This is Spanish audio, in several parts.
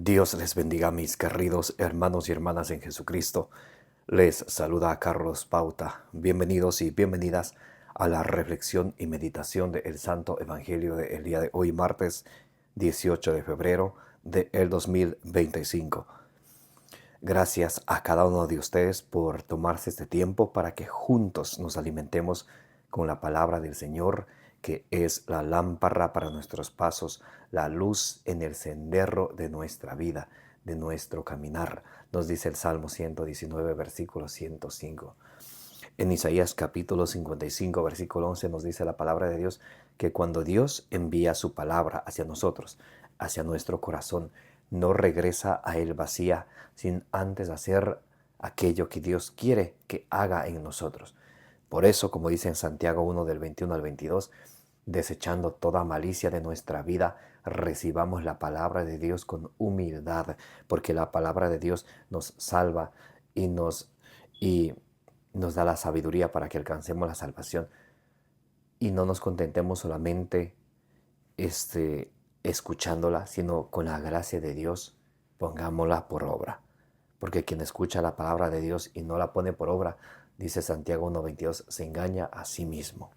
Dios les bendiga, mis queridos hermanos y hermanas en Jesucristo. Les saluda Carlos Pauta. Bienvenidos y bienvenidas a la reflexión y meditación del Santo Evangelio del día de hoy, martes 18 de febrero del 2025. Gracias a cada uno de ustedes por tomarse este tiempo para que juntos nos alimentemos con la palabra del Señor, que es la lámpara para nuestros pasos, la luz en el sendero de nuestra vida, de nuestro caminar. Nos dice el Salmo 119, versículo 105. En Isaías capítulo 55, versículo 11 nos dice la palabra de Dios que cuando Dios envía su palabra hacia nosotros, hacia nuestro corazón, no regresa a él vacía sin antes hacer aquello que Dios quiere que haga en nosotros. Por eso, como dice en Santiago 1 del 21 al 22, desechando toda malicia de nuestra vida, recibamos la palabra de Dios con humildad, porque la palabra de Dios nos salva y nos da la sabiduría para que alcancemos la salvación y no nos contentemos solamente escuchándola, sino con la gracia de Dios pongámosla por obra. Porque quien escucha la palabra de Dios y no la pone por obra, dice Santiago 1:22, se engaña a sí mismo.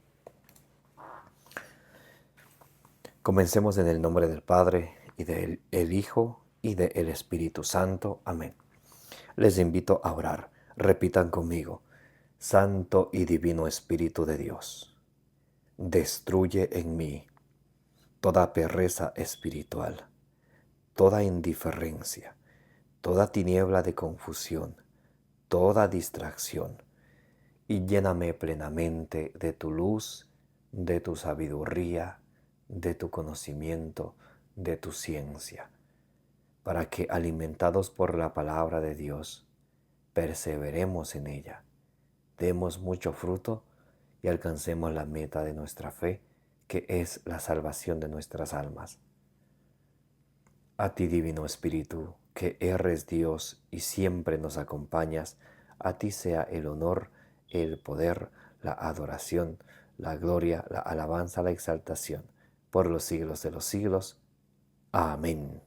Comencemos en el nombre del Padre, y del Hijo, y del Espíritu Santo. Amén. Les invito a orar. Repitan conmigo. Santo y Divino Espíritu de Dios, destruye en mí toda pereza espiritual, toda indiferencia, toda tiniebla de confusión, toda distracción, y lléname plenamente de tu luz, de tu sabiduría, de tu conocimiento, de tu ciencia, para que, alimentados por la palabra de Dios, perseveremos en ella, demos mucho fruto y alcancemos la meta de nuestra fe, que es la salvación de nuestras almas. A ti, Divino Espíritu, que eres Dios y siempre nos acompañas, a ti sea el honor, el poder, la adoración, la gloria, la alabanza, la exaltación, por los siglos de los siglos. Amén.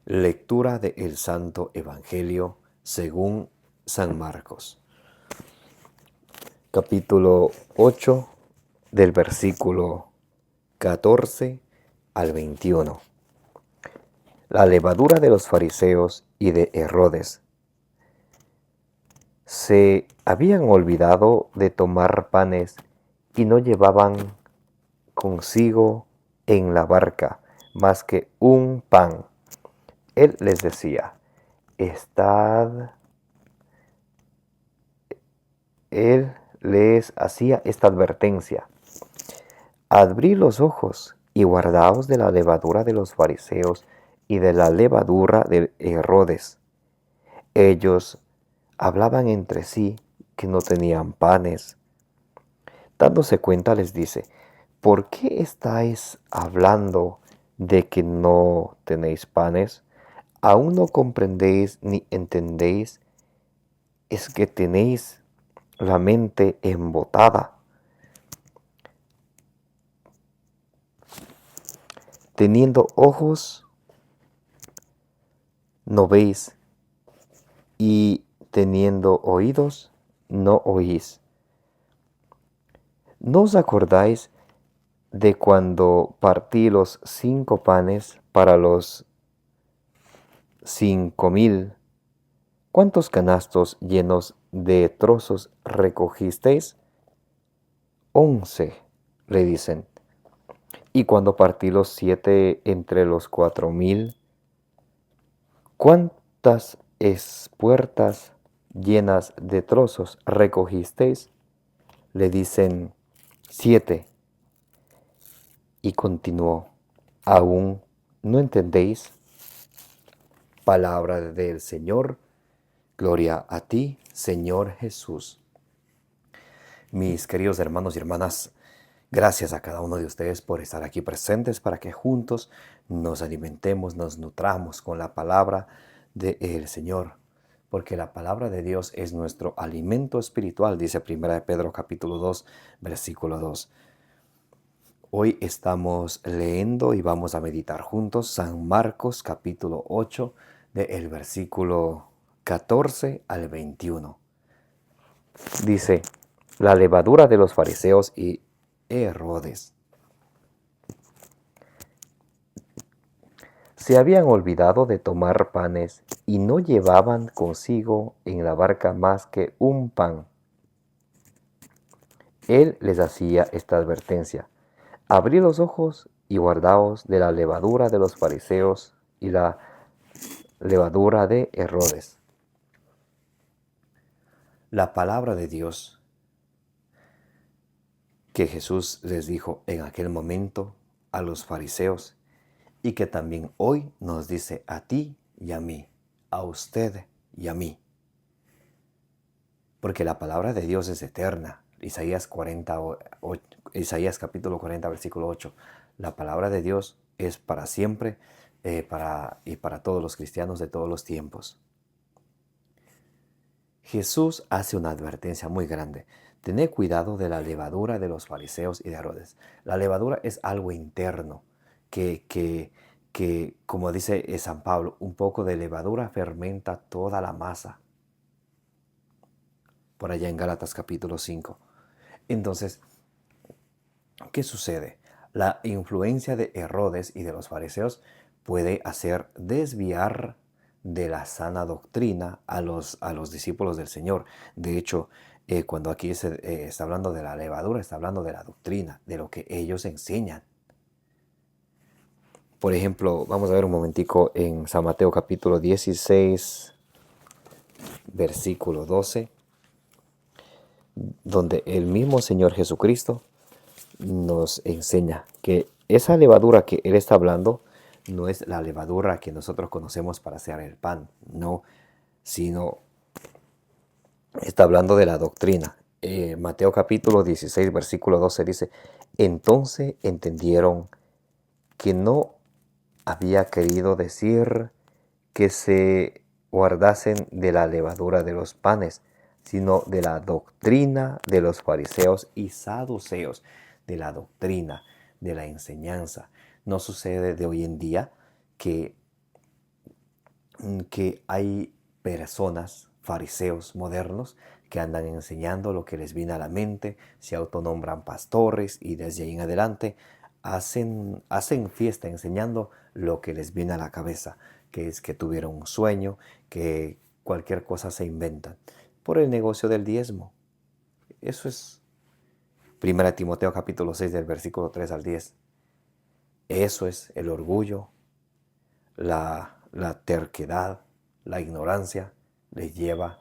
Lectura del Santo Evangelio según San Marcos. Capítulo 8, del versículo 14 al 21. La levadura de los fariseos y de Herodes. Se habían olvidado de tomar panes y no llevaban consigo en la barca más que un pan. Él les decía, Él les hacía esta advertencia: abrid los ojos y guardaos de la levadura de los fariseos y de la levadura de Herodes. Ellos hablaban entre sí que no tenían panes. Dándose cuenta les dice, ¿por qué estáis hablando de que no tenéis panes? ¿Aún no comprendéis ni entendéis? ¿Es que tenéis la mente embotada? Teniendo ojos, no veis, y teniendo oídos, no oís. ¿No os acordáis de cuando partí los 5 panes para los 5,000? ¿Cuántos canastos llenos de trozos recogisteis? 11, le dicen. Y cuando partí los 7 entre los 4,000, ¿cuántas espuertas llenas de trozos recogisteis? Le dicen 7. Y continuó, ¿aún no entendéis? Palabra del Señor. Gloria a ti, Señor Jesús. Mis queridos hermanos y hermanas, gracias a cada uno de ustedes por estar aquí presentes para que juntos nos alimentemos, nos nutramos con la palabra del Señor. Porque la palabra de Dios es nuestro alimento espiritual, dice 1 Pedro capítulo 2, versículo 2. Hoy estamos leyendo y vamos a meditar juntos San Marcos capítulo 8 del versículo 14 al 21. Dice, la levadura de los fariseos y Herodes. Se habían olvidado de tomar panes y no llevaban consigo en la barca más que un pan. Él les hacía esta advertencia: abrid los ojos y guardaos de la levadura de los fariseos y la levadura de Herodes. La palabra de Dios que Jesús les dijo en aquel momento a los fariseos y que también hoy nos dice a ti y a mí, a usted y a mí. Porque la palabra de Dios es eterna. Isaías capítulo 40, versículo 8. La palabra de Dios es para siempre y para todos los cristianos de todos los tiempos. Jesús hace una advertencia muy grande. Tened cuidado de la levadura de los fariseos y de Herodes. La levadura es algo interno que como dice San Pablo, un poco de levadura fermenta toda la masa. Por allá en Gálatas capítulo 5. Entonces, ¿qué sucede? La influencia de Herodes y de los fariseos puede hacer desviar de la sana doctrina a los discípulos del Señor. De hecho, cuando aquí está hablando de la levadura, está hablando de la doctrina, de lo que ellos enseñan. Por ejemplo, vamos a ver un momentico en San Mateo capítulo 16, versículo 12, donde el mismo Señor Jesucristo nos enseña que esa levadura que Él está hablando no es la levadura que nosotros conocemos para hacer el pan, no, sino está hablando de la doctrina. Mateo capítulo 16, versículo 12 dice, entonces entendieron que no había querido decir que se guardasen de la levadura de los panes, sino de la doctrina de los fariseos y saduceos, de la doctrina, de la enseñanza. No sucede de hoy en día que hay personas, fariseos modernos, que andan enseñando lo que les viene a la mente, se autonombran pastores y desde ahí en adelante hacen fiesta enseñando lo que les viene a la cabeza, que es que tuvieron un sueño, que cualquier cosa se inventan por el negocio del diezmo. Eso es 1 Timoteo capítulo 6 del versículo 3 al 10. Eso es el orgullo, la terquedad, la ignorancia les lleva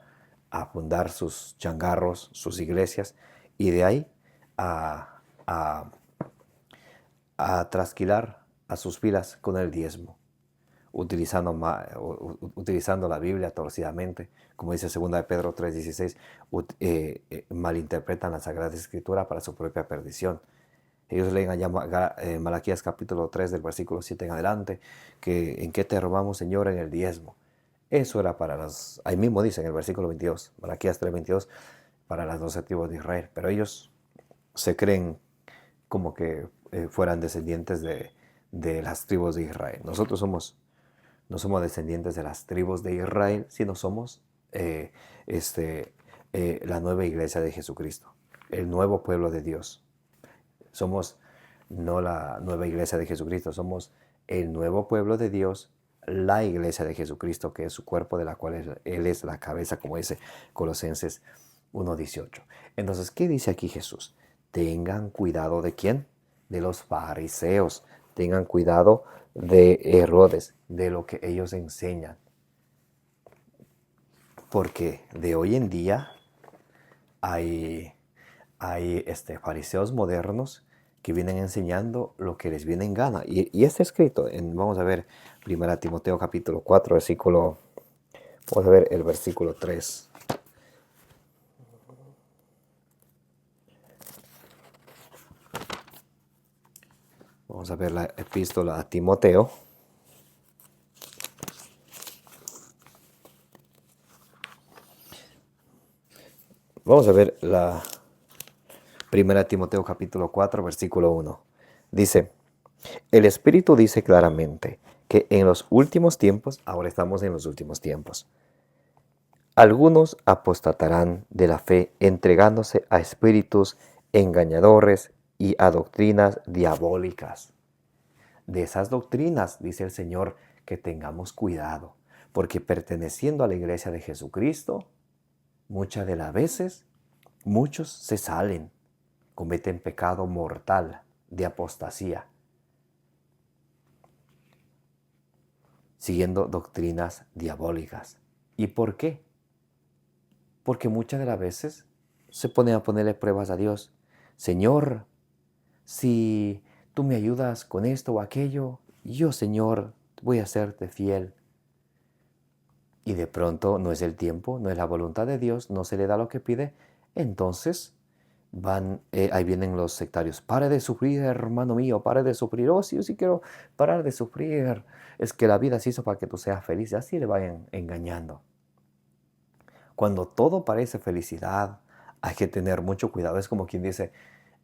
a fundar sus changarros, sus iglesias, y de ahí a trasquilar a sus filas con el diezmo, utilizando la Biblia torcidamente, como dice 2 de Pedro 3:16, malinterpretan la Sagrada Escritura para su propia perdición. Ellos leen allá Malaquías capítulo 3 del versículo 7 en adelante, que ¿en qué te robamos, Señor? En el diezmo. Eso era para ahí mismo dice en el versículo 22, Malaquías 3:22, para las 12 tribus de Israel. Pero ellos se creen como que fueran descendientes de las tribus de Israel. Nosotros no somos descendientes de las tribus de Israel, sino somos la nueva iglesia de Jesucristo, el nuevo pueblo de Dios. Somos no la nueva iglesia de Jesucristo, somos el nuevo pueblo de Dios, la iglesia de Jesucristo, que es su cuerpo, de la cual Él es la cabeza, como dice Colosenses 1:18. Entonces, ¿qué dice aquí Jesús? Tengan cuidado ¿de quién? De los fariseos. Tengan cuidado de Herodes, de lo que ellos enseñan. Porque de hoy en día hay fariseos modernos que vienen enseñando lo que les viene en gana. Y está escrito, vamos a ver 1 Timoteo capítulo 4, vamos a ver el versículo 3. Vamos a ver la epístola a Timoteo. Vamos a ver la 1 Timoteo capítulo 4, versículo 1. Dice, el Espíritu dice claramente que en los últimos tiempos, ahora estamos en los últimos tiempos, algunos apostatarán de la fe entregándose a espíritus engañadores y a doctrinas diabólicas. De esas doctrinas, dice el Señor, que tengamos cuidado, porque perteneciendo a la iglesia de Jesucristo, muchas de las veces, muchos se salen, cometen pecado mortal de apostasía, siguiendo doctrinas diabólicas. ¿Y por qué? Porque muchas de las veces se ponen a ponerle pruebas a Dios. Señor, si tú me ayudas con esto o aquello, yo, Señor, voy a serte fiel. Y de pronto no es el tiempo, no es la voluntad de Dios, no se le da lo que pide. Entonces ahí vienen los sectarios. Pare de sufrir, hermano mío, pare de sufrir. Oh, sí, yo sí quiero parar de sufrir. Es que la vida se hizo para que tú seas feliz. Y así le vayan engañando. Cuando todo parece felicidad, hay que tener mucho cuidado. Es como quien dice,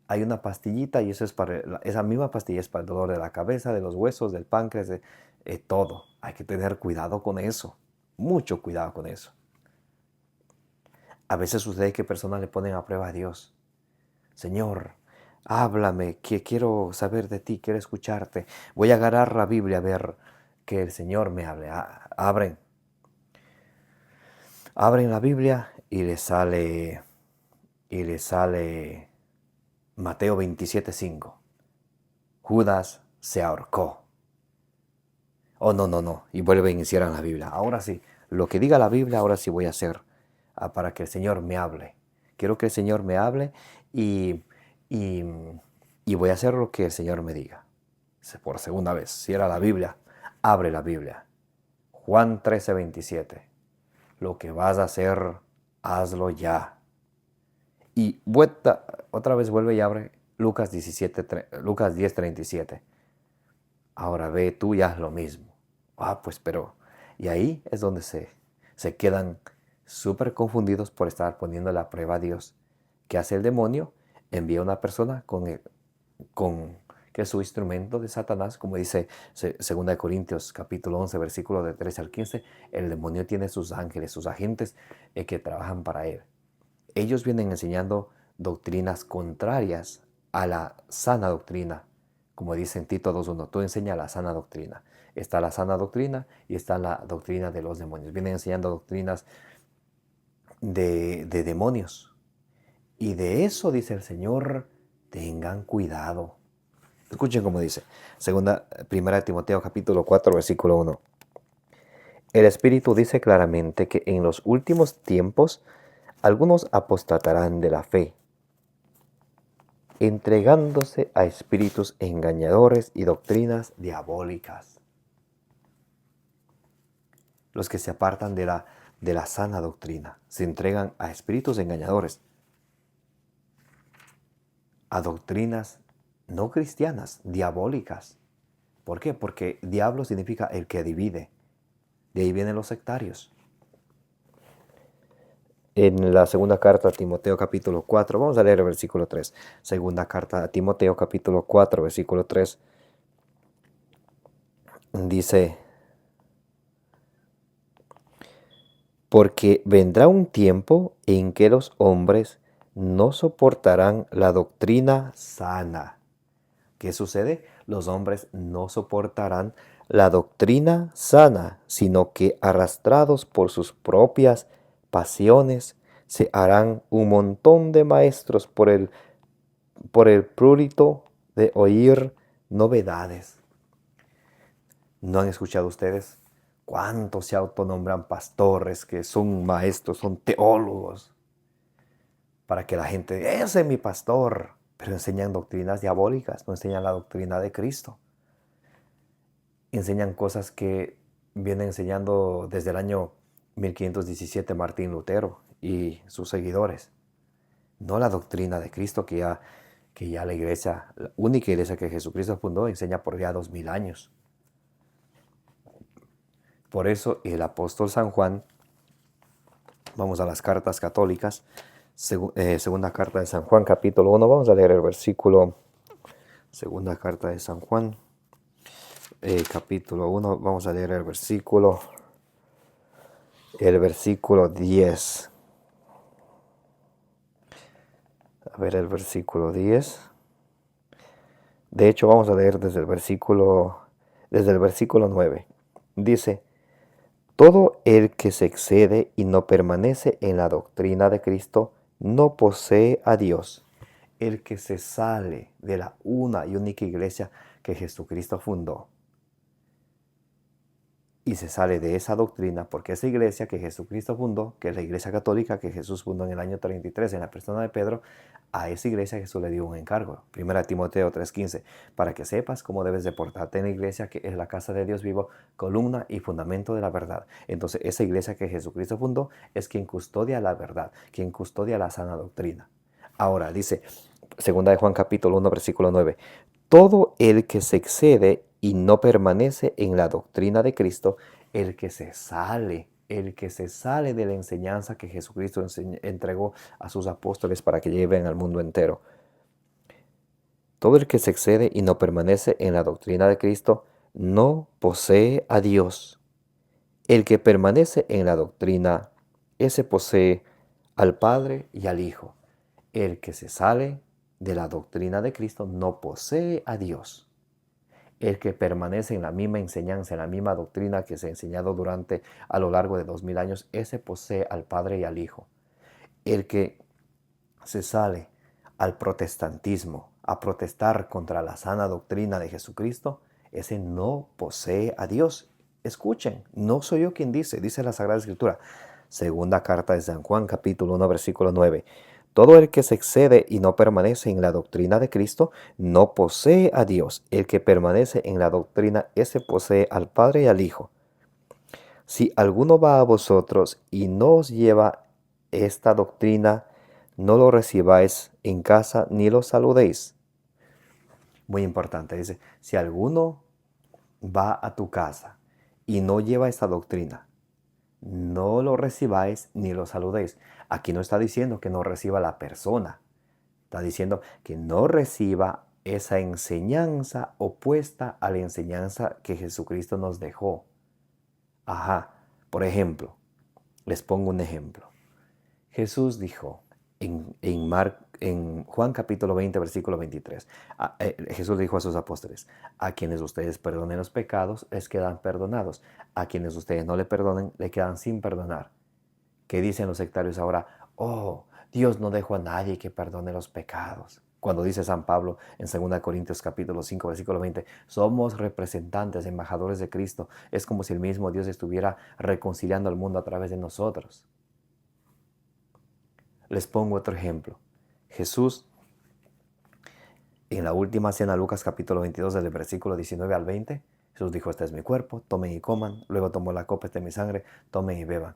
hay una pastillita y eso es esa misma pastilla es para el dolor de la cabeza, de los huesos, del páncreas, de todo. Hay que tener cuidado con eso. Mucho cuidado con eso. A veces sucede que personas le ponen a prueba a Dios. Señor, háblame, que quiero saber de ti, quiero escucharte. Voy a agarrar la Biblia a ver que el Señor me hable. Abren la Biblia y le sale Mateo 27:5. Judas se ahorcó. Oh, no. Y vuelven y cierran la Biblia. Ahora sí, lo que diga la Biblia, ahora sí voy a hacer para que el Señor me hable. Quiero que el Señor me hable y voy a hacer lo que el Señor me diga. Por segunda vez, cierra la Biblia, abre la Biblia. Juan 13:27. Lo que vas a hacer, hazlo ya. Y otra vez vuelve y abre Lucas 10:37. Ahora ve tú y haz lo mismo. Y ahí es donde se quedan súper confundidos por estar poniendo la prueba a Dios. ¿Qué hace el demonio? Envía a una persona que es su instrumento de Satanás, como dice 2 Corintios capítulo 11, versículo de 13 al 15, el demonio tiene sus ángeles, sus agentes que trabajan para él. Ellos vienen enseñando doctrinas contrarias a la sana doctrina. Como dice en Tito 2:1, tú enseña la sana doctrina. Está la sana doctrina y está la doctrina de los demonios. Vienen enseñando doctrinas de demonios. Y de eso dice el Señor, tengan cuidado. Escuchen cómo dice, primera de Timoteo capítulo 4, versículo 1. El Espíritu dice claramente que en los últimos tiempos algunos apostatarán de la fe, entregándose a espíritus engañadores y doctrinas diabólicas. Los que se apartan de la sana doctrina se entregan a espíritus engañadores, a doctrinas no cristianas, diabólicas. ¿Por qué? Porque diablo significa el que divide. De ahí vienen los sectarios. En la segunda carta a Timoteo capítulo 4, vamos a leer el versículo 3. Segunda carta a Timoteo capítulo 4, versículo 3. Dice, porque vendrá un tiempo en que los hombres no soportarán la doctrina sana. ¿Qué sucede? Los hombres no soportarán la doctrina sana, sino que arrastrados por sus propias pasiones, se harán un montón de maestros por el prurito de oír novedades. ¿No han escuchado ustedes cuántos se autonombran pastores, que son maestros, son teólogos? Para que la gente diga, ese es mi pastor. Pero enseñan doctrinas diabólicas, no enseñan la doctrina de Cristo. Enseñan cosas que viene enseñando desde el año 1517 Martín Lutero y sus seguidores. No la doctrina de Cristo que ya la iglesia, la única iglesia que Jesucristo fundó, enseña por ya 2000 años. Por eso el apóstol San Juan, vamos a las cartas católicas, segunda carta de San Juan capítulo 1, vamos a leer el versículo Segunda carta de San Juan, capítulo 1. Vamos a leer el versículo 10. A ver, el versículo 10. De hecho, vamos a leer desde el versículo 9. Dice: todo el que se excede y no permanece en la doctrina de Cristo no posee a Dios. El que se sale de la una y única iglesia que Jesucristo fundó y se sale de esa doctrina, porque esa iglesia que Jesucristo fundó, que es la iglesia católica que Jesús fundó en el año 33 en la persona de Pedro, a esa iglesia Jesús le dio un encargo. 1 Timoteo 3:15, para que sepas cómo debes de portarte en la iglesia que es la casa de Dios vivo, columna y fundamento de la verdad. Entonces esa iglesia que Jesucristo fundó es quien custodia la verdad, quien custodia la sana doctrina. Ahora dice, 2 Juan capítulo 1 versículo 9, todo el que se excede y no permanece en la doctrina de Cristo, el que se sale de la enseñanza que Jesucristo entregó a sus apóstoles para que lleven al mundo entero. Todo el que se excede y no permanece en la doctrina de Cristo no posee a Dios. El que permanece en la doctrina, ese posee al Padre y al Hijo. El que se sale de la doctrina de Cristo no posee a Dios. El que permanece en la misma enseñanza, en la misma doctrina que se ha enseñado a lo largo de 2000 años, ese posee al Padre y al Hijo. El que se sale al protestantismo, a protestar contra la sana doctrina de Jesucristo, ese no posee a Dios. Escuchen, no soy yo quien dice la Sagrada Escritura. Segunda carta de San Juan, capítulo 1, versículo 9. Todo el que se excede y no permanece en la doctrina de Cristo no posee a Dios. El que permanece en la doctrina, ese posee al Padre y al Hijo. Si alguno va a vosotros y no os lleva esta doctrina, no lo recibáis en casa ni lo saludéis. Muy importante, dice, si alguno va a tu casa y no lleva esta doctrina, no lo recibáis ni lo saludéis. Aquí no está diciendo que no reciba la persona. Está diciendo que no reciba esa enseñanza opuesta a la enseñanza que Jesucristo nos dejó. Por ejemplo, les pongo un ejemplo. Jesús dijo en Juan capítulo 20, versículo 23, Jesús dijo a sus apóstoles, a quienes ustedes perdonen los pecados, les quedan perdonados. A quienes ustedes no le perdonen, le quedan sin perdonar. ¿Qué dicen los sectarios ahora? Oh, Dios no dejó a nadie que perdone los pecados. Cuando dice San Pablo en 2 Corintios capítulo 5, versículo 20, somos representantes, embajadores de Cristo. Es como si el mismo Dios estuviera reconciliando al mundo a través de nosotros. Les pongo otro ejemplo. Jesús, en la última cena, Lucas capítulo 22, del versículo 19 al 20, Jesús dijo, este es mi cuerpo, tomen y coman. Luego tomó la copa, esta es mi sangre, tomen y beban.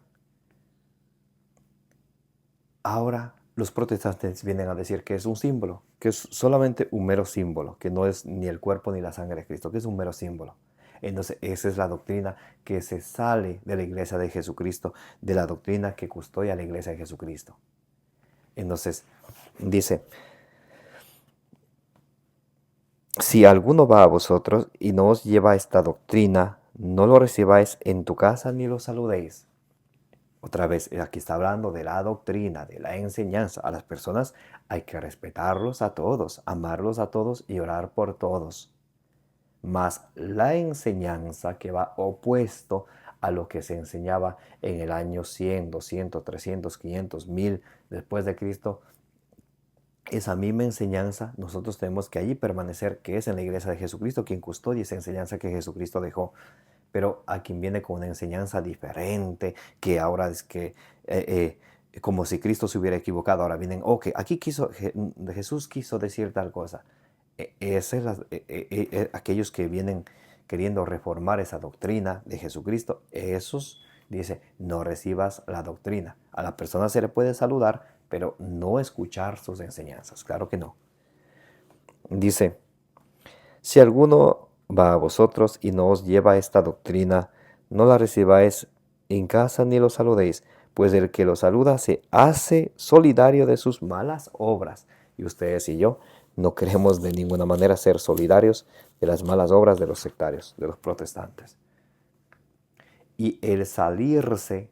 Ahora los protestantes vienen a decir que es un símbolo, que es solamente un mero símbolo, que no es ni el cuerpo ni la sangre de Cristo, que es un mero símbolo. Entonces esa es la doctrina que se sale de la iglesia de Jesucristo, de la doctrina que custodia la iglesia de Jesucristo. Entonces dice, si alguno va a vosotros y no os lleva esta doctrina, no lo recibáis en tu casa ni lo saludéis. Otra vez, aquí está hablando de la doctrina, de la enseñanza. A las personas hay que respetarlos a todos, amarlos a todos y orar por todos. Mas la enseñanza que va opuesto a lo que se enseñaba en el año 100, 200, 300, 500, 1000 después de Cristo, esa misma enseñanza nosotros tenemos que allí permanecer, que es en la iglesia de Jesucristo quien custodia esa enseñanza que Jesucristo dejó. Pero a quien viene con una enseñanza diferente, que ahora es que, como si Cristo se hubiera equivocado, ahora vienen, aquí Jesús quiso decir tal cosa. Aquellos que vienen queriendo reformar esa doctrina de Jesucristo, esos, dice, no recibas la doctrina. A la persona se le puede saludar, pero no escuchar sus enseñanzas, claro que no. Dice, si alguno va a vosotros y no os lleva esta doctrina, no la recibáis en casa ni lo saludéis, pues el que lo saluda se hace solidario de sus malas obras. Y ustedes y yo No queremos de ninguna manera ser solidarios de las malas obras de los sectarios, de los protestantes. Y el salirse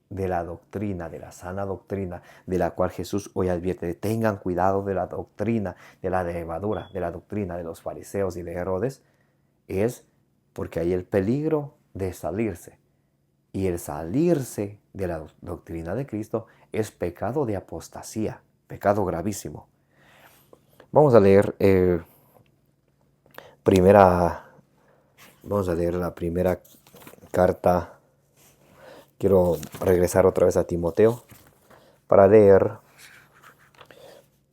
de la doctrina, de la sana doctrina, de la cual Jesús hoy advierte, tengan cuidado de la doctrina, de la levadura, de la doctrina de los fariseos y de Herodes, es porque hay el peligro de salirse. Y el salirse de la doctrina de Cristo es pecado de apostasía, pecado gravísimo. Vamos a leer vamos a leer la primera carta. Quiero regresar otra vez a Timoteo para leer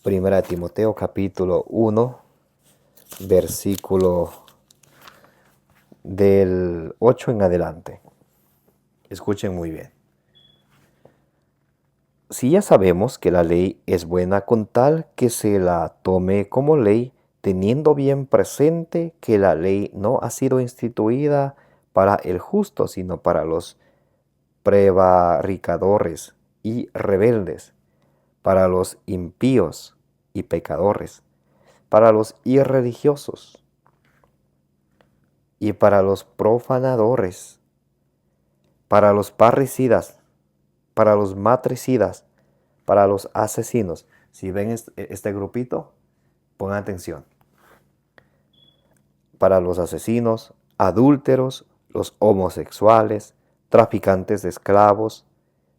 1 Timoteo capítulo 1, versículo del 8 en adelante. Escuchen muy bien. Si ya sabemos que la ley es buena con tal que se la tome como ley, teniendo bien presente que la ley no ha sido instituida para el justo, sino para los prevaricadores y rebeldes, para los impíos y pecadores, para los irreligiosos y para los profanadores, para los parricidas, para los matricidas, para los asesinos. Si ven este grupito, pongan atención. Para los asesinos, adúlteros, los homosexuales, traficantes de esclavos,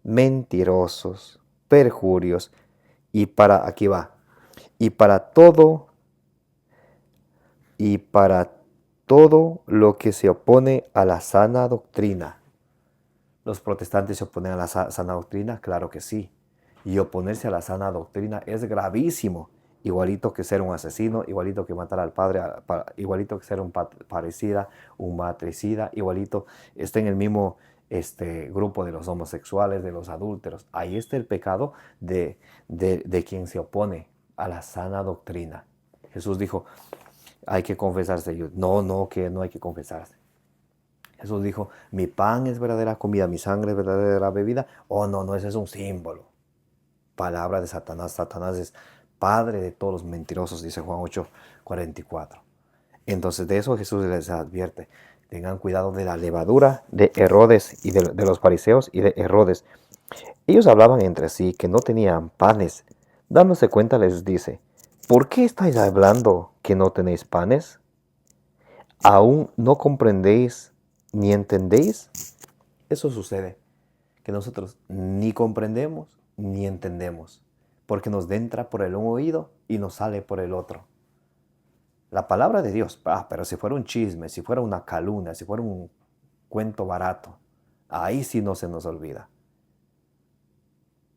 mentirosos, perjurios, aquí va, y para todo lo que se opone a la sana doctrina. ¿Los protestantes se oponen a la sana doctrina? Claro que sí. Y oponerse a la sana doctrina es gravísimo. Igualito que ser un asesino, igualito que matar al padre, igualito que ser un parricida, un matricida, igualito está en el mismo grupo de los homosexuales, de los adúlteros. Ahí está el pecado de quien se opone a la sana doctrina. Jesús dijo, hay que confesarse. No, que no hay que confesarse. Jesús dijo, mi pan es verdadera comida, mi sangre es verdadera bebida. Oh, no, ese es un símbolo. Palabra de Satanás. Satanás es padre de todos los mentirosos, dice Juan 8:44. Entonces de eso Jesús les advierte. Tengan cuidado de la levadura de Herodes y de los fariseos y de Herodes. Ellos hablaban entre sí que no tenían panes. Dándose cuenta les dice, ¿por qué estáis hablando que no tenéis panes? ¿Aún no comprendéis ni entendéis? Eso sucede, que nosotros ni comprendemos ni entendemos, porque nos entra por el un oído y nos sale por el otro. La palabra de Dios, pero si fuera un chisme, si fuera una calumnia, si fuera un cuento barato, ahí sí no se nos olvida.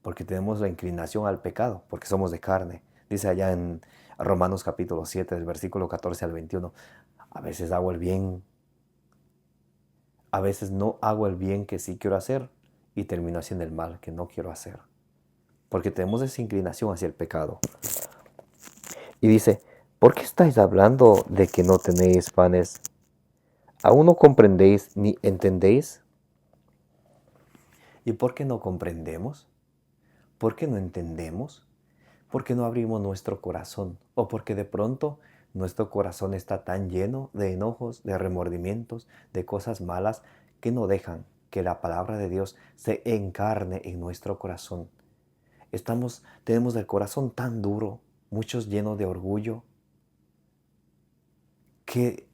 Porque tenemos la inclinación al pecado, porque somos de carne. Dice allá en Romanos capítulo 7, del versículo 14 al 21, a veces hago el bien, a veces no hago el bien que sí quiero hacer y termino haciendo el mal que no quiero hacer. Porque tenemos esa inclinación hacia el pecado. Y dice, ¿por qué estáis hablando de que no tenéis panes? ¿Aún no comprendéis ni entendéis? ¿Y por qué no comprendemos? ¿Por qué no entendemos? ¿Por qué no abrimos nuestro corazón? ¿O porque de pronto nuestro corazón está tan lleno de enojos, de remordimientos, de cosas malas que no dejan que la palabra de Dios se encarne en nuestro corazón? Tenemos el corazón tan duro, muchos llenos de orgullo, que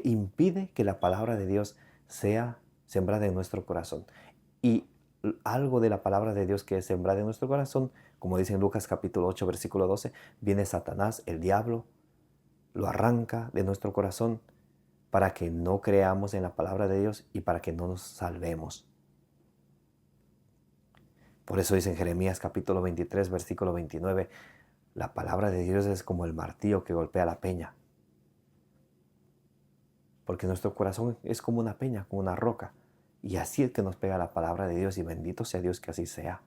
impide que la palabra de Dios sea sembrada en nuestro corazón. Y algo de la palabra de Dios que es sembrada en nuestro corazón, como dice en Lucas capítulo 8, versículo 12, viene Satanás, el diablo, lo arranca de nuestro corazón para que no creamos en la palabra de Dios y para que no nos salvemos. Por eso dice en Jeremías capítulo 23, versículo 29, la palabra de Dios es como el martillo que golpea la peña. Porque nuestro corazón es como una peña, como una roca. Y así es que nos pega la palabra de Dios y bendito sea Dios que así sea.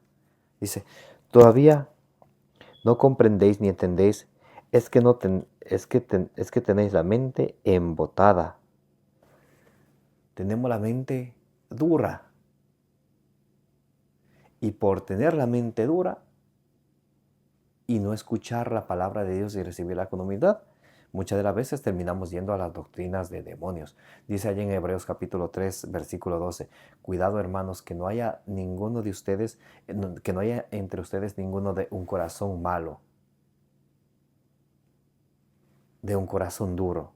Dice, todavía no comprendéis ni entendéis, es que tenéis la mente embotada. Tenemos la mente dura. Y por tener la mente dura, y no escuchar la palabra de Dios y recibirla con humildad. Muchas de las veces terminamos yendo a las doctrinas de demonios. Dice allí en Hebreos capítulo 3, versículo 12, cuidado hermanos, que no haya ninguno de ustedes, que no haya entre ustedes ninguno de un corazón malo, de un corazón duro,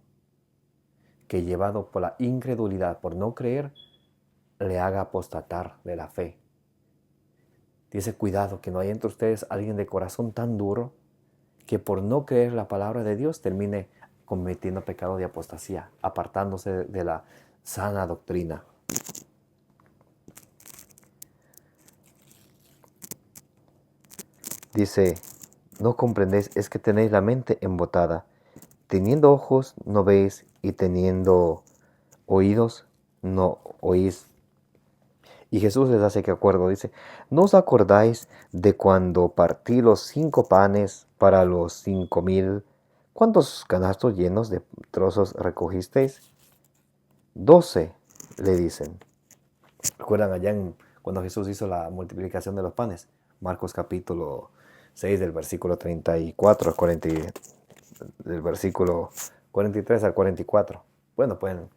que llevado por la incredulidad, por no creer, le haga apostatar de la fe. Dice, cuidado, que no haya entre ustedes alguien de corazón tan duro que por no creer la palabra de Dios termine cometiendo pecado de apostasía, apartándose de la sana doctrina. Dice, no comprendéis, es que tenéis la mente embotada. Teniendo ojos no veis y teniendo oídos no oís. Y Jesús les hace que acuerdo, dice, ¿no os acordáis de cuando partí los 5 panes para los 5,000? ¿Cuántos canastos llenos de trozos recogisteis? 12, le dicen. ¿Recuerdan allá cuando Jesús hizo la multiplicación de los panes? Marcos capítulo 6 del versículo 34 al 40, del versículo 43 al 44. Bueno, pueden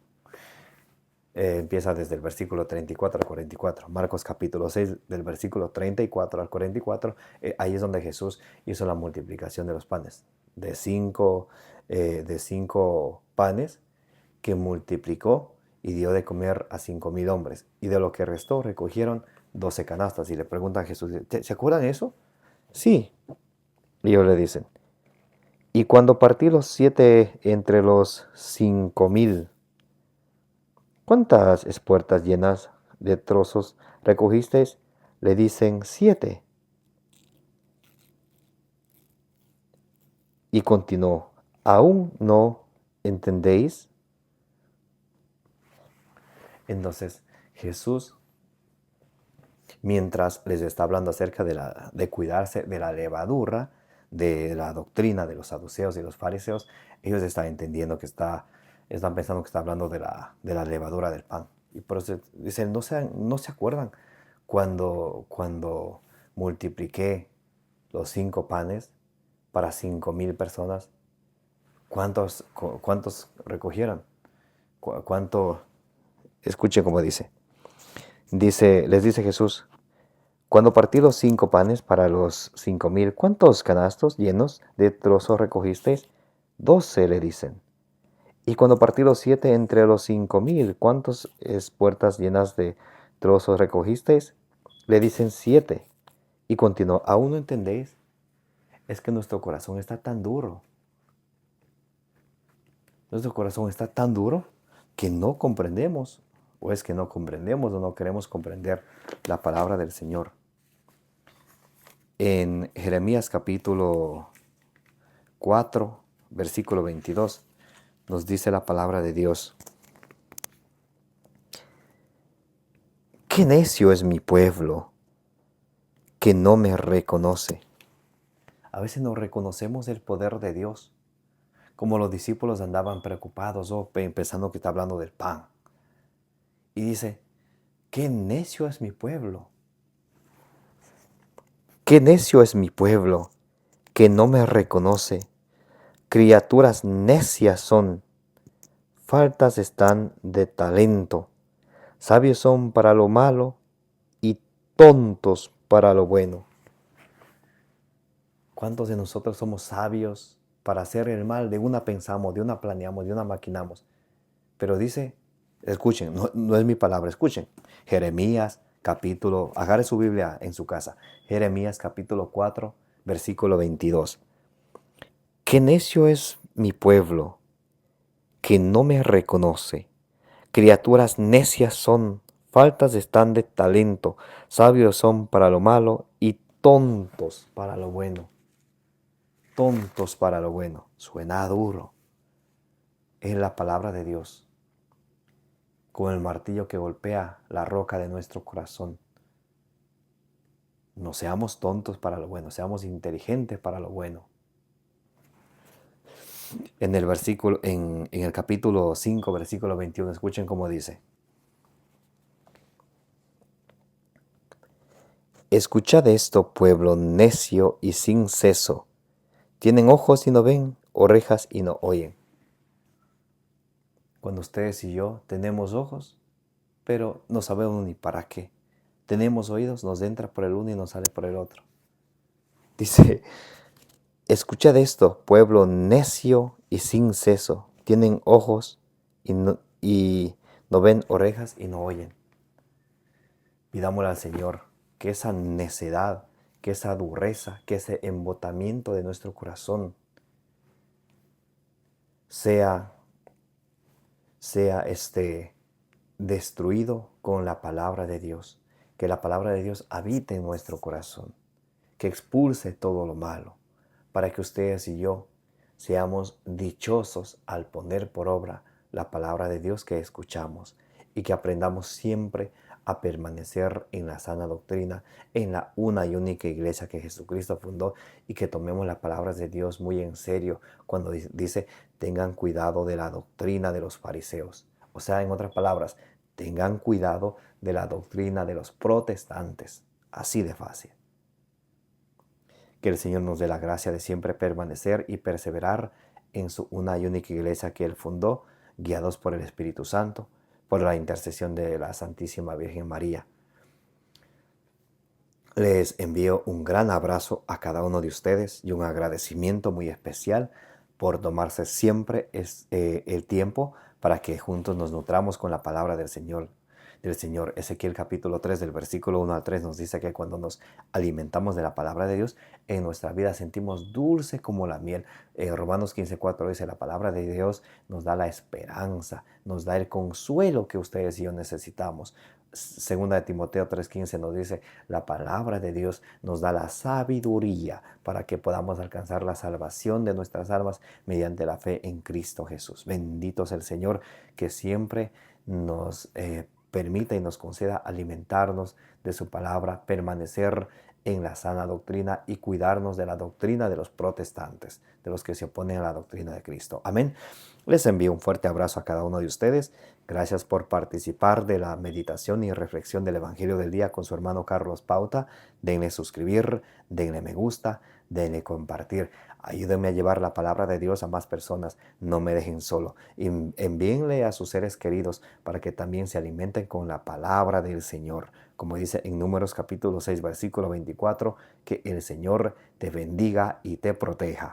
empieza desde el versículo 34 al 44. Marcos capítulo 6 del versículo 34 al 44. Ahí es donde Jesús hizo la multiplicación de los panes. De cinco panes que multiplicó y dio de comer a 5,000 hombres. Y de lo que restó recogieron 12 canastas. Y le pregunta a Jesús, ¿se acuerdan de eso? Sí. Y ellos le dicen, y cuando partí los 7 entre los 5,000, ¿cuántas espuertas llenas de trozos recogisteis? Le dicen 7. Y continuó, ¿aún no entendéis? Entonces Jesús, mientras les está hablando acerca de cuidarse de la levadura, de la doctrina de los saduceos y los fariseos, ellos están entendiendo que están pensando que está hablando de la levadura del pan. Y por eso dicen, no se acuerdan cuando multipliqué los 5 panes para 5,000 personas, ¿cuántos recogieron? ¿Cuánto? Escuchen cómo dice. Les dice Jesús, cuando partí los 5 panes para los 5,000, ¿cuántos canastos llenos de trozos recogisteis? 12, le dicen. Y cuando partí los 7 entre los 5,000, ¿cuántas espuertas llenas de trozos recogisteis? Le dicen 7. Y continuó, ¿aún no entendéis? Es que nuestro corazón está tan duro. Nuestro corazón está tan duro que no comprendemos. O es que no comprendemos o no queremos comprender la palabra del Señor. En Jeremías capítulo 4, versículo 22, nos dice la palabra de Dios. ¡Qué necio es mi pueblo que no me reconoce! A veces no reconocemos el poder de Dios. Como los discípulos andaban preocupados pensando que está hablando del pan. Y dice, ¡qué necio es mi pueblo! ¡Qué necio es mi pueblo que no me reconoce! Criaturas necias son, faltas están de talento. Sabios son para lo malo y tontos para lo bueno. ¿Cuántos de nosotros somos sabios para hacer el mal? De una pensamos, de una planeamos, de una maquinamos. Pero dice, escuchen, no es mi palabra, escuchen. Jeremías capítulo, agarre su Biblia en su casa. Jeremías capítulo 4, versículo 22. Qué necio es mi pueblo que no me reconoce. Criaturas necias son, faltas están de talento, sabios son para lo malo y tontos para lo bueno. Tontos para lo bueno. Suena duro. Es la palabra de Dios, como el martillo que golpea la roca de nuestro corazón. No seamos tontos para lo bueno, seamos inteligentes para lo bueno. En el capítulo 5, versículo 21, escuchen cómo dice. Escuchad esto, pueblo necio y sin seso. Tienen ojos y no ven, orejas y no oyen. Cuando ustedes y yo tenemos ojos, pero no sabemos ni para qué. Tenemos oídos, nos entra por el uno y nos sale por el otro. Dice, escuchad esto, pueblo necio y sin seso. Tienen ojos y no ven, orejas y no oyen. Pidámosle al Señor que esa necedad, que esa dureza, que ese embotamiento de nuestro corazón sea destruido con la palabra de Dios. Que la palabra de Dios habite en nuestro corazón. Que expulse todo lo malo. Para que ustedes y yo seamos dichosos al poner por obra la palabra de Dios que escuchamos. Y que aprendamos siempre a permanecer en la sana doctrina, en la una y única iglesia que Jesucristo fundó, y que tomemos las palabras de Dios muy en serio cuando dice, tengan cuidado de la doctrina de los fariseos. O sea, en otras palabras, tengan cuidado de la doctrina de los protestantes. Así de fácil. Que el Señor nos dé la gracia de siempre permanecer y perseverar en su una y única iglesia que Él fundó, guiados por el Espíritu Santo, por la intercesión de la Santísima Virgen María. Les envío un gran abrazo a cada uno de ustedes y un agradecimiento muy especial por tomarse siempre el tiempo para que juntos nos nutramos con la palabra del Señor. Ezequiel capítulo 3 del versículo 1 al 3 nos dice que cuando nos alimentamos de la palabra de Dios, en nuestra vida sentimos dulce como la miel. Romanos 15:4 dice, la palabra de Dios nos da la esperanza, nos da el consuelo que ustedes y yo necesitamos. Segunda de Timoteo 3:15 nos dice, la palabra de Dios nos da la sabiduría para que podamos alcanzar la salvación de nuestras almas mediante la fe en Cristo Jesús. Bendito sea el Señor que siempre nos permita y nos conceda alimentarnos de su palabra, permanecer en la sana doctrina y cuidarnos de la doctrina de los protestantes, de los que se oponen a la doctrina de Cristo. Amén. Les envío un fuerte abrazo a cada uno de ustedes. Gracias por participar de la meditación y reflexión del Evangelio del Día con su hermano Carlos Pauta. Denle suscribir, denle me gusta, denle compartir. Ayúdenme a llevar la palabra de Dios a más personas. No me dejen solo. Envíenle a sus seres queridos para que también se alimenten con la palabra del Señor. Como dice en Números capítulo 6, versículo 24, que el Señor te bendiga y te proteja.